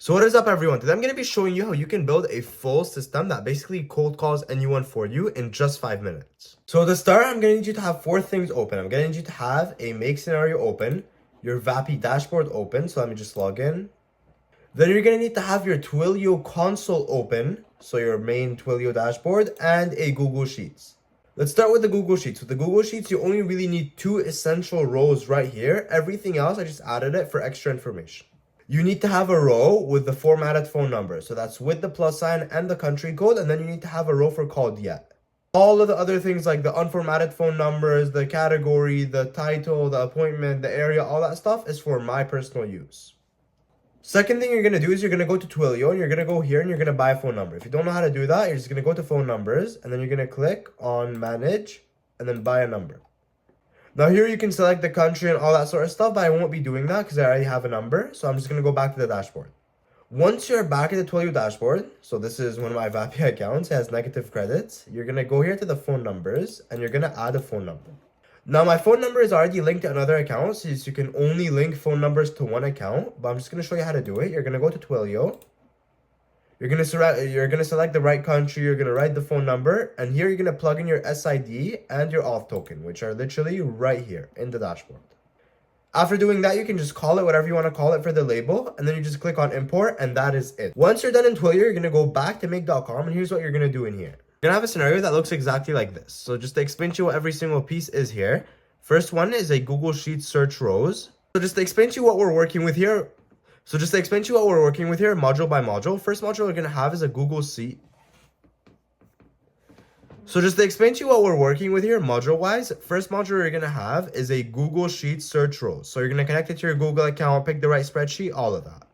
So what is up everyone? Today I'm going to be showing you how you can build a full system that basically cold calls anyone for you in just 5 minutes. So to start, I'm going to need you to have 4 things open. I'm going to need you to have a make scenario open, your Vapi dashboard open, so let me just log in. Then you're going to need to have your Twilio console open, so your main Twilio dashboard, and a Google Sheets. Let's start with the Google Sheets. With the Google Sheets, you only really need 2 essential rows right here. Everything else, I just added it for extra information. You need to have a row with the formatted phone number. So that's with the plus sign and the country code. And then you need to have a row for called yet. All of the other things like the unformatted phone numbers, the category, the title, the appointment, the area, all that stuff is for my personal use. Second thing you're going to do is you're going to go to Twilio and you're going to go here and you're going to buy a phone number. If you don't know how to do that, you're just going to go to phone numbers and then you're going to click on manage and then buy a number. Now here you can select the country and all that sort of stuff, but I won't be doing that because I already have a number. So I'm just going to go back to the dashboard. Once you're back at the Twilio dashboard, so this is one of my Vapi accounts, it has negative credits. You're going to go here to the phone numbers and you're going to add a phone number. Now my phone number is already linked to another account, so you can only link phone numbers to one account, but I'm just going to show you how to do it. You're going to go to Twilio. You're going to select the right country, you're going to write the phone number, and here you're going to plug in your SID and your auth token, which are literally right here in the dashboard. After doing that, you can just call it whatever you want to call it for the label, and then you just click on import, and that is it. Once you're done in Twilio, you're going to go back to make.com, and here's what you're going to do in here. You're going to have a scenario that looks exactly like this. So just to explain to you what every single piece is here. First one is a Google Sheets search rows. So just to explain to you what we're working with here, module by module, first module we're going to have is a Google Sheet. So just to explain to you what we're working with here, module-wise, first module you're going to have is a Google Sheet search row. So you're going to connect it to your Google account, pick the right spreadsheet, all of that.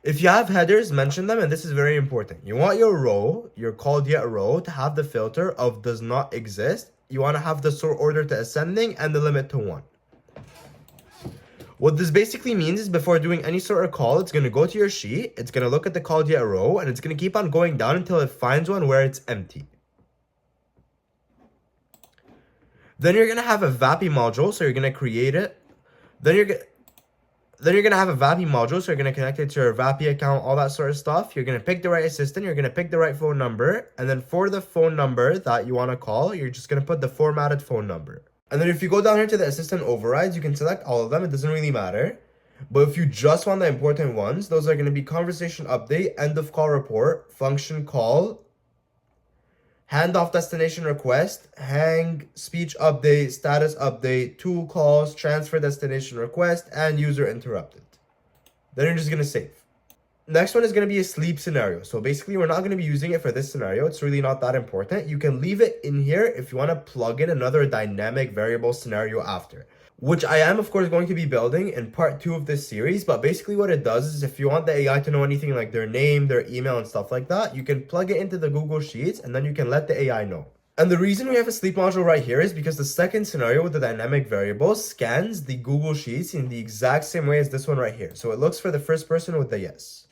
If you have headers, mention them, and this is very important. You want your row, your called yet row, to have the filter of does not exist. You want to have the sort order to ascending and the limit to 1. What this basically means is before doing any sort of call, it's going to go to your sheet, it's going to look at the called yet row, and it's going to keep on going down until it finds one where it's empty. Then you're going to have a Vapi module, so you're going to create it. Then you're going to have a Vapi module, so you're going to connect it to your Vapi account, all that sort of stuff. You're going to pick the right assistant, you're going to pick the right phone number, and then for the phone number that you want to call, you're just going to put the formatted phone number. And then if you go down here to the assistant overrides, you can select all of them. It doesn't really matter. But if you just want the important ones, those are going to be conversation update, end of call report, function call, handoff destination request, hang, speech update, status update, tool calls, transfer destination request, and user interrupted. Then you're just going to save. Next one is going to be a sleep scenario. So basically, we're not going to be using it for this scenario. It's really not that important. You can leave it in here if you want to plug in another dynamic variable scenario after, which I am, of course, going to be building in part 2 of this series. But basically what it does is if you want the AI to know anything like their name, their email, and stuff like that, you can plug it into the Google Sheets and then you can let the AI know. And the reason we have a sleep module right here is because the second scenario with the dynamic variable scans the Google Sheets in the exact same way as this one right here. So it looks for the first person with the yes.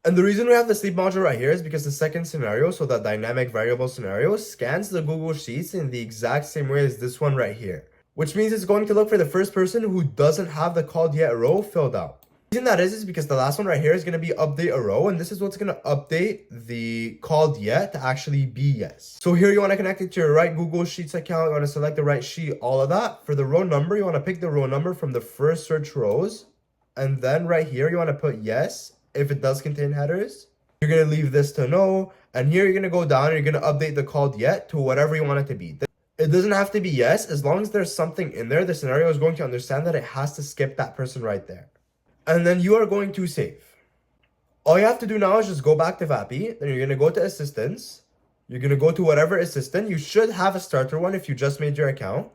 And the reason we have the sleep module right here is because the second scenario, so the dynamic variable scenario, scans the Google Sheets in the exact same way as this one right here. Which means it's going to look for the first person who doesn't have the called yet row filled out. The reason that is because the last one right here is going to be update a row, and this is what's going to update the called yet to actually be yes. So here you want to connect it to your right Google Sheets account, you want to select the right sheet, all of that. For the row number, you want to pick the row number from the first search rows, and then right here you want to put yes. If it does contain headers, you're going to leave this to no. And here you're going to go down and you're going to update the called yet to whatever you want it to be. It doesn't have to be yes. As long as there's something in there, the scenario is going to understand that it has to skip that person right there. And then you are going to save. All you have to do now is just go back to Vapi. Then you're going to go to assistants. You're going to go to whatever assistant. You should have a starter one if you just made your account.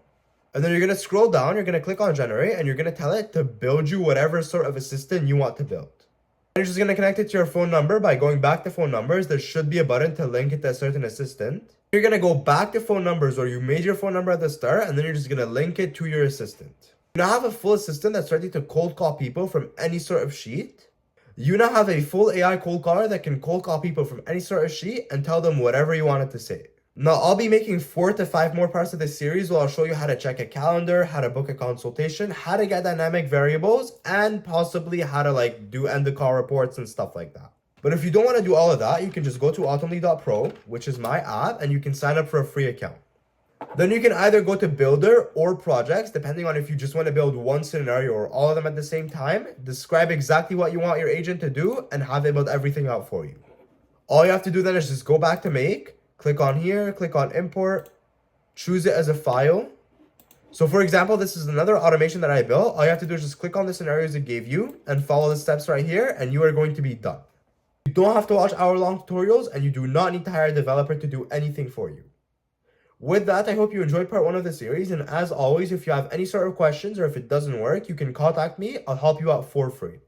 And then you're going to scroll down. You're going to click on generate and you're going to tell it to build you whatever sort of assistant you want to build. You're just going to connect it to your phone number by going back to phone numbers. There should be a button to link it to a certain assistant. You're going to go back to phone numbers, or you made your phone number at the start, and then you're just going to link it to your assistant. You now have a full assistant that's ready to cold call people from any sort of sheet. You now have a full AI cold caller that can cold call people from any sort of sheet and tell them whatever you want it to say. Now, I'll be making 4 to 5 more parts of this series where I'll show you how to check a calendar, how to book a consultation, how to get dynamic variables, and possibly how to like do end of call reports and stuff like that. But if you don't want to do all of that, you can just go to Automly.pro, which is my app, and you can sign up for a free account. Then you can either go to Builder or Projects, depending on if you just want to build one scenario or all of them at the same time. Describe exactly what you want your agent to do and have it build everything out for you. All you have to do then is just go back to Make, click on here, click on Import, choose it as a file. So for example, this is another automation that I built. All you have to do is just click on the scenarios it gave you and follow the steps right here, and you are going to be done. You don't have to watch hour-long tutorials, and you do not need to hire a developer to do anything for you. With that, I hope you enjoyed part 1 of the series, and as always, if you have any sort of questions or if it doesn't work, you can contact me. I'll help you out for free.